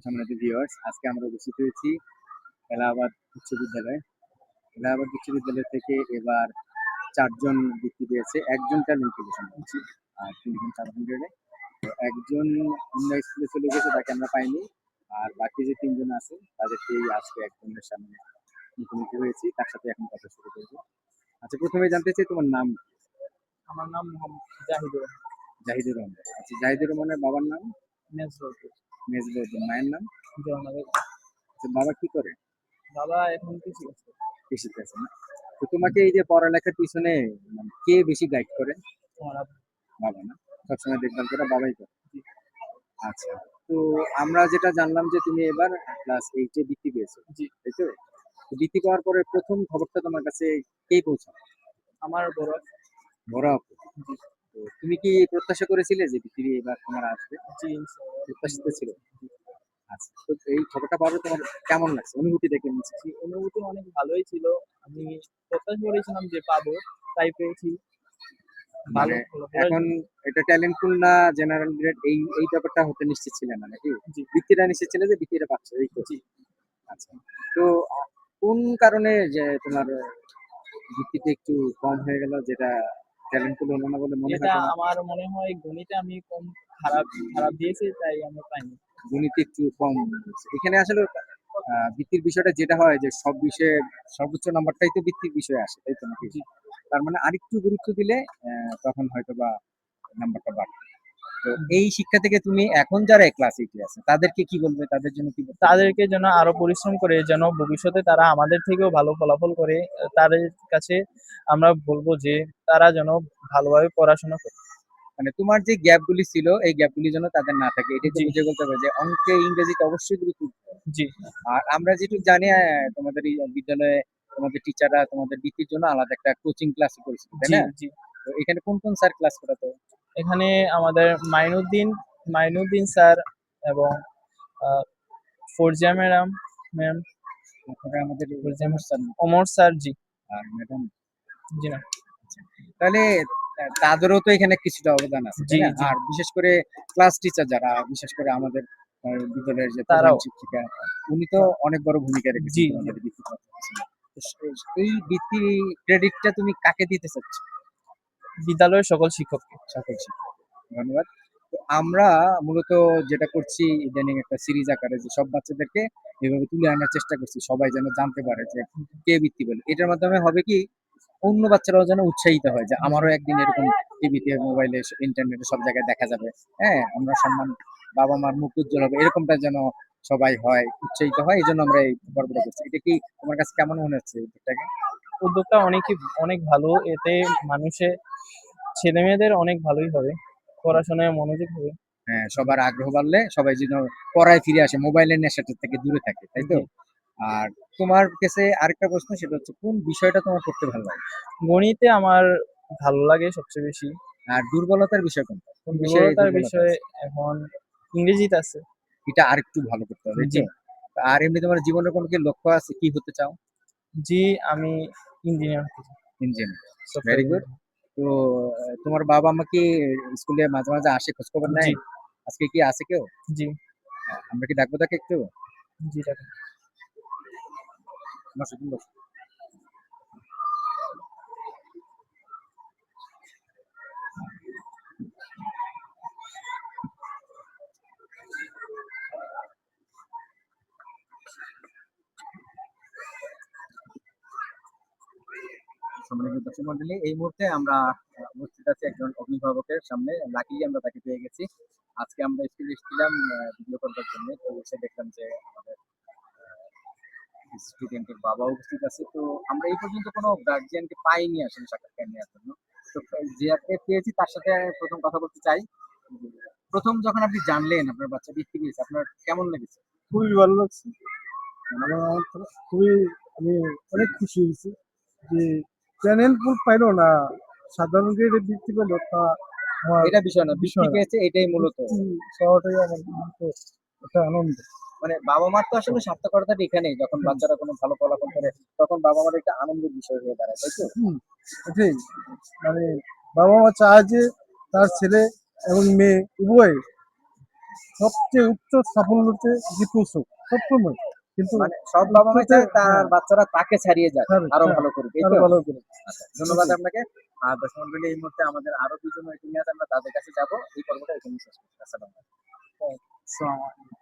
সম্মানিত ভিউয়ার্স, আজকে আমরা উপস্থিত হয়েছি এলাহাবাদ উচ্চ বিদ্যালয়ে। এলাহাবাদ উচ্চ বিদ্যালয় থেকে এবার ৪ জন বৃত্তি পেয়েছে। একজন ট্যালেন্ট এডুকেশন পেয়েছি আর ৩ জন 500 এ। তো একজন অন্য স্কুলে চলে গেছে, তাকে আমরা পাইনি। আর বাকি যে ৩ জন আছে তাদেরকেই আজকে একজনের সামনে মুখোমুখি হয়েছি, তার সাথে এখন কথা শুরু করবো। আচ্ছা, প্রথমে জানতে চাই তোমার নাম কি? আমার নাম মোহাম্মদ জাহিদুর রহমান। জাহিদুর রহমান। আচ্ছা, জাহিদুর রহমানের বাবার নাম? মেজবাহুর। মেজবাউদ্দিন। মায়ের নাম? ঝর্ণা বেগম। আচ্ছা, বাবা কি করে? বাবা এখন কৃষি কাজ করে। কৃষিতে আছে না? তো তোমাকে এই যে পড়ালেখার পিছনে মানে কে বেশি গাইড করে? আমার আব্বু। বাবা না? সবসময় দেখভাল করে বাবাই করে? জি। আচ্ছা। তো আমরা যেটা জানলাম যে তুমি এবার ক্লাস 8 এ বৃত্তি পেয়েছো। জি। তাই তো? তো বৃত্তি পাওয়ার পরে ১ম খবরটা তোমার কাছে কে পৌঁছালো? আমার বড় আপু। বড় আপু। জি। তো তুমি কি প্রত্যাশা করেছিলে যে বৃত্তি এবার তোমার আসবে? জি, ইনশাআল্লাহ। প্রত্যাশিত ছিল? আচ্ছা। তো এই খবরটা পাওয়ার পর তোমার কেমন লাগছে? অনুভূতিটা কেমন ছিল? জি, অনুভূতি অনেক ভালোই ছিল। আমি প্রত্যাশা করেছিলাম যে পাবো, তাই পেয়েছি। ভালো মানে ফলাফলের এখন জন্য। এটা ট্যালেন্ট পুল না জেনারেল গ্রেড, এই ব্যাপারটা হতে নিশ্চিত ছিলে না নাকি? জি। বৃত্তিটা নিশ্চিত ছিলে যে বৃত্তিটা পাচ্ছ, এই তো? জি। আচ্ছা। তো কোন কারণে যে তোমার বৃত্তিটা একটু কম হয়ে গেল, যেটা ট্যালেন্ট পুল হলো না বলে মনে হয় এটা তোমার? আমার মনে হয় গণিতে আমি কম খারাপ খারাপ দিয়েছি, তাই আমি পাইনি। গণিতে একটু কম হয়েছে। এখানে আসলে বৃত্তির বিষয়টা যেটা হয় যে সব বিষয়ে সর্বোচ্চ নাম্বারটাই তো বৃত্তির বিষয়ে আসে, তাই তো নাকি? জি। তার মানে আরেকটু গুরুত্ব দিলে তখন হয়তোবা নাম্বারটা বাড়বে। তো এই শিক্ষা থেকে তুমি এখন যারা ক্লাস 8 এ আছে তাদেরকে কি বলবে? তাদের জন্য কি বলতে পারবে? তাদেরকে যেন আরো পরিশ্রম করে যেন ভবিষ্যতে তারা আমাদের থেকেও ভালো ফলাফল করে। তাদের কাছে আমরা বলবো যে তারা যেন ভালোভাবে পড়াশোনা করে। মানে তোমার যে গ্যাপ গুলি ছিল এই গ্যাপ গুলি যেন তাদের না থাকে, এটাই তো জি। বুঝে বলতে হবে যে অঙ্কে ইংরেজিতে অবশ্যই গুরুত্ব দিতে হবে। জি। আর আমরা যেটুকু জানি তোমাদের এই বিদ্যালয়ে তোমাদের টিচাররা তোমাদের বৃত্তির জন্য আলাদা একটা কোচিং ক্লাস করেছিল, তাই জি। না? জি। তো এখানে কোন কোন স্যার ক্লাস করাতো? এখানে আমাদের মাইনুদ্দিন স্যার এবং ফোরজিয়া ম্যাম। তারপরে আমাদের Fouzia Omar ma'am, sir Omar sir. জি। আর ম্যাডাম। জি না। তাহলে তাদেরও তো এখানে কিছুটা অবদান আছে, তাই জি। না? জি। আর বিশেষ করে ক্লাস টিচার যারা, বিশেষ করে আমাদের বিদ্যালয়ের যে প্রধান তারাও। শিক্ষিকা, উনি তো অনেক বড় ভূমিকা রেখেছেন জি। জি। তোমাদের বৃত্তি প্রাপ্তির পিছনে। তো এই বৃত্তি ক্রেডিটটা তুমি কাকে দিতে চাচ্ছ? বিদ্যালয়ের সকল শিক্ষককে। সকল শিক্ষক। ধন্যবাদ। তো আমরা মূলত যেটা করছি ইদানিং একটা সিরিজ আকারে যে সব বাচ্চাদেরকে এভাবে তুলে আনার চেষ্টা করছি, সবাই যেন জানতে পারে যে কে বৃত্তি পেল। এটার মাধ্যমে হবে কি, অন্য বাচ্চারাও যেন উৎসাহিত হয় যে আমারও একদিন এরকম টিভিতে, মোবাইলে, ইন্টারনেটে সব জায়গায় দেখা যাবে। হ্যাঁ, আমরা সম্মান, বাবা মার মুখ উজ্জ্বল হবে, এরকমটা যেন সবাই হয়, উৎসাহিত হয়। এই জন্য আমরা এই গল্পটা করছি। এটা কি তোমার কাছে কেমন মনে হচ্ছে এই উদ্যোগটাকে? উদ্যোগটা অনেক ভালো। এতে মানুষের ছেলেমেয়েদের অনেক ভালোই হবে। পড়াশোনায় মনোযোগ হবে। হ্যাঁ, সবার আগ্রহ বাড়লে সবাই যেন পড়ায় ফিরে আসে, মোবাইলের নেশাটা থেকে দূরে থাকে, তাই তো? জি। আর তোমার কাছে আরেকটা প্রশ্ন, সেটা হচ্ছে কোন বিষয়টা তোমার পড়তে ভালো লাগে? গণিতে আমার ভালো লাগে সবচেয়ে বেশি। আর দুর্বলতার বিষয় কোনটা? কোন বিষয়ে দুর্বলতার দুর্বলতা বিষয়ে আছে? এখন ইংরেজিতে আছে। এটা আরেকটু ভালো করতে হবে, এই জি। তো? আর এমনি তোমার জীবনের কোনো কি লক্ষ্য আছে? কি হতে চাও? জি, আমি ইঞ্জিনিয়ার হতে চাই। Engineer. Very software good. Engineer. তো তোমার বাবা-মা কি স্কুলে মাঝে, মাঝে আসে, খোঁজখবর জি। নেয়? আজকে কি আছে কেউ? জি। আমরা কি ডাকবো তাকে একটু? জি টাকা। বসো, তুমি বসো। সম্মানিত দর্শক মন্ডলী, এই মুহূর্তে আমরা উপস্থিত আছি একজন অভিভাবকের সামনে। লাকিলি আমরা তাকে পেয়ে গেছি। আজকে আমরা স্কুলে এসেছিলাম ভিডিও করবার জন্য। তো এসে দেখলাম যে আমাদের স্টুডেন্টের বাবা উপস্থিত আছে। তো আমরা এই পর্যন্ত কোনো গার্জিয়ানকে পাইনি আসলে সাক্ষাৎকার নেওয়ার জন্য। তো যে আপনি পেয়েছি তার সাথে ১ম কথা বলতে চাই। যে ১ম যখন আপনি জানলেন আপনার বাচ্চা বৃত্তি পেয়েছে, আপনার কেমন লেগেছে? খুবই ভালো লাগছে। আমার তো খুবই আমি অনেক খুশি হয়েছি যে চ্যানেল ফুল পাইলো না, সাধারণ গ্রেডে বৃত্তি পেলো তা আমার এটা বিষয় না, বৃত্তি বিষয় না। পেয়েছে এটাই মূলত। বৃত্তি পাওয়াটাই আমার তো একটা আনন্দ। মানে বাবা-মার তো আসলে সার্থকতাটা এখানেই। যখন হুম, বাচ্চারা কোনো ভালো ফলাফল করে তখন বাবা-মার একটা আনন্দের বিষয় হয়ে দাঁড়ায়, তাই তো? হুম, এটাই মানে বাবা মা চায় যে তার ছেলে এবং মেয়ে উভয় সবচেয়ে উচ্চ সাফল্যতে যে পৌঁছুক সবসময়, কিন্তু মানে সব বাবা মাই চায় তার বাচ্চারা তাকে ছাড়িয়ে যাক, ছাড়ুক, আরো হ্যাঁ, ভালো করুক, এই আরো তো? ভালো করে। আচ্ছা, ধন্যবাদ আপনাকে। আর দর্শক মন্ডলী, এই মুহূর্তে আমাদের আরো দুজন অতিথি আছে, আমরা তাদের কাছে যাব। এই পর্বটা এখানেই শেষ করছি। আসসালামু আলাইকুম। আসসালামু আলাইকুম।